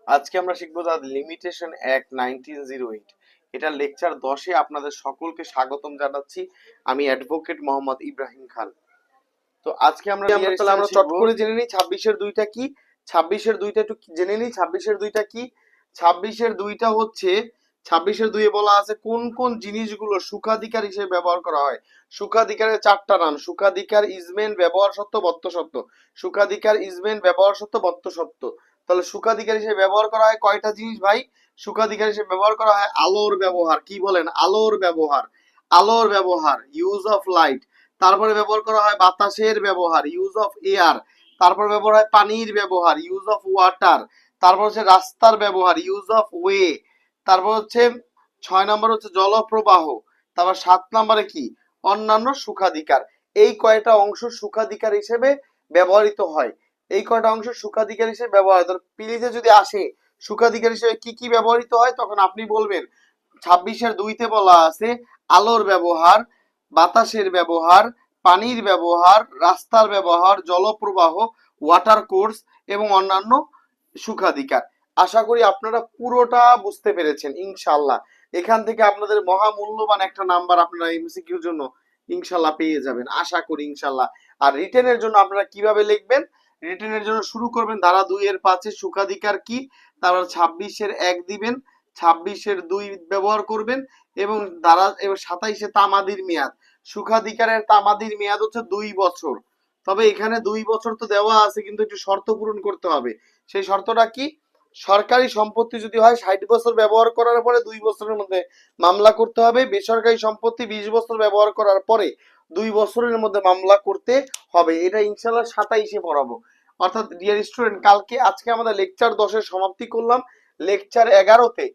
আজকে আমরা শিখবো দ্য লিমিটেশন অ্যাক্ট 1908। এটা লেকচার 10-এ আপনাদের সকলকে স্বাগতম জানাচ্ছি। আমি অ্যাডভোকেট মোহাম্মদ ইব্রাহিম খান। তো আজকে আমরা চট করে জেনে নিই 26-এর 2টা কি। 26-এর 2টা একটু জেনে নিই। 26-এর 2টা কি? 26-এর 2টা হচ্ছে 26-এর 2-এ বলা আছে কোন কোন জিনিসগুলো সুখাধিকার হিসেবে ব্যবহার করা হয়। সুখাধিকারের 4টা নাম: সুখাধিকার, ইজমেন্ট, ব্যবহার সত্ত্ব, বত্ত সত্ত্ব। সুখাধিকার, ইজমেন্ট, ব্যবহার সত্ত্ব, বত্ত সত্ত্ব। তাহলে সুখাধিকার হিসেবে ব্যবহার করা হয় কয়টা জিনিস ভাই? সুখাধিকার হিসেবে ব্যবহার করা হয় আলোর ব্যবহার। কি বলেন? আলোর ব্যবহার। আলোর ব্যবহার, ইউজ অফ লাইট। তারপরে ব্যবহার করা হয় বাতাসের ব্যবহার, ইউজ অফ এয়ার। তারপর ব্যবহার হয় পানির ব্যবহার, ইউজ অফ ওয়াটার। তারপর হচ্ছে রাস্তার ব্যবহার, ইউজ অফ ওয়ে। তারপর হচ্ছে 6 নম্বর হচ্ছে জলপ্রবাহ। তারপর 7 নম্বরে কি? অন্যান্য সুখাধিকার। এই কয়টা অংশ সুখাধিকার হিসেবে ব্যবহৃত হয়। এই কয়টা অংশ সুখাধিকার হিসেবে ব্যবহৃত হয়। প্লিজে যদি আসে সুখাধিকার হিসেবে কি কি ব্যবহৃত হয়, তখন আপনি বলবেন 26-এর 2-তে বলা আছে আলোর ব্যবহার, বাতাসের ব্যবহার, পানির ব্যবহার, রাস্তার ব্যবহার, জলপ্রবাহ, ওয়াটার কোর্স এবং অন্যান্য সুখাধিকার। আশা করি আপনারা পুরোটা বুঝতে পেরেছেন ইনশাআল্লাহ। এখান থেকে আপনাদের মহামূল্যবান একটা নাম্বার আপনারা এমসিকিউর জন্য ইনশাআল্লাহ পেয়ে যাবেন, আশা করি ইনশাআল্লাহ। আর রিটেনের জন্য আপনারা কিভাবে লিখবেন? রিটেনের জন্য শুরু করবেন ধারা 2-এর 5-এ সুখাধিকার কি, তারপর 26-এর 1 দিবেন, 26-এর 2 ব্যবহার করবেন এবং ধারা 27-এ তামাদির মেয়াদ। সুখাধিকারের তামাদির মেয়াদ হচ্ছে 2 বছর। তবে এখানে 2 বছর তো দেওয়া আছে, কিন্তু একটু শর্ত পূরণ করতে হবে। সেই শর্তটা কি? সরকারি সম্পত্তি যদি হয় 60 বছর ব্যবহার করার পরে 2 বছরের মধ্যে মামলা করতে হবে। বেসরকারি সম্পত্তি 20 বছর ব্যবহার করার পরে 2 বছরের মধ্যে মামলা করতে হবে। এটা ইনশাআল্লাহ 27-এ পড়াবো। অর্থাৎ ডিয়ার স্টুডেন্ট, আজকে আমাদের লেকচার 10-এর সমাপ্তি করলাম। লেকচার 11-তে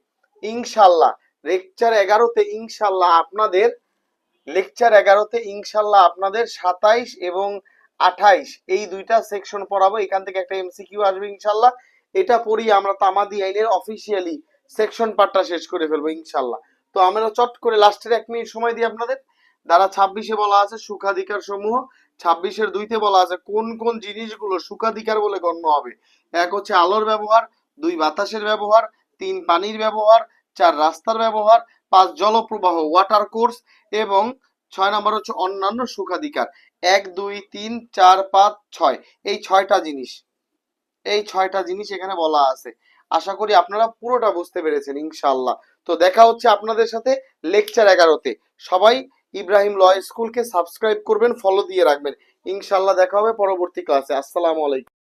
ইনশাআল্লাহ আপনাদের 27 এবং 28 এই দুইটা সেকশন পড়াবো। এখান থেকে একটা এমসিকিউ আসবে ইনশাআল্লাহ। এটা পড়িয়ে আমরা তামাদি আইনের অফিসিয়ালি সেকশন পার্টটা শেষ করে ফেলবো ইনশাআল্লাহ। তো আমরা চট করে লাস্টের 1 মিনিট সময় দিই আপনাদের। ধারা 26-এ বলা আছে সুখাধিকার সমূহ। 26-এর 2-তে বলা আছে কোন কোন জিনিসগুলো সুখাধিকার বলে গণ্য হবে। 1 হচ্ছে আলোর ব্যবহার, 2 বাতাসের ব্যবহার, 3 পানির ব্যবহার, 4 রাস্তার ব্যবহার, 5 জলপ্রবাহ ওয়াটার কোর্স এবং 6 নম্বর হচ্ছে অন্যান্য সুখাধিকার। 1 2 3 4 5 6 এই 6টা জিনিস এখানে বলা আছে। আশা করি আপনারা পুরোটা বুঝতে পেরেছেন ইনশাআল্লাহ। তো দেখা হচ্ছে আপনাদের সাথে লেকচার 11-তে। সবাই ইব্রাহিম ল স্কুলকে সাবস্ক্রাইব করবেন, ফলো দিয়ে রাখবেন ইনশাআল্লাহ। দেখা হবে পরবর্তী ক্লাসে। আসসালামু আলাইকুম।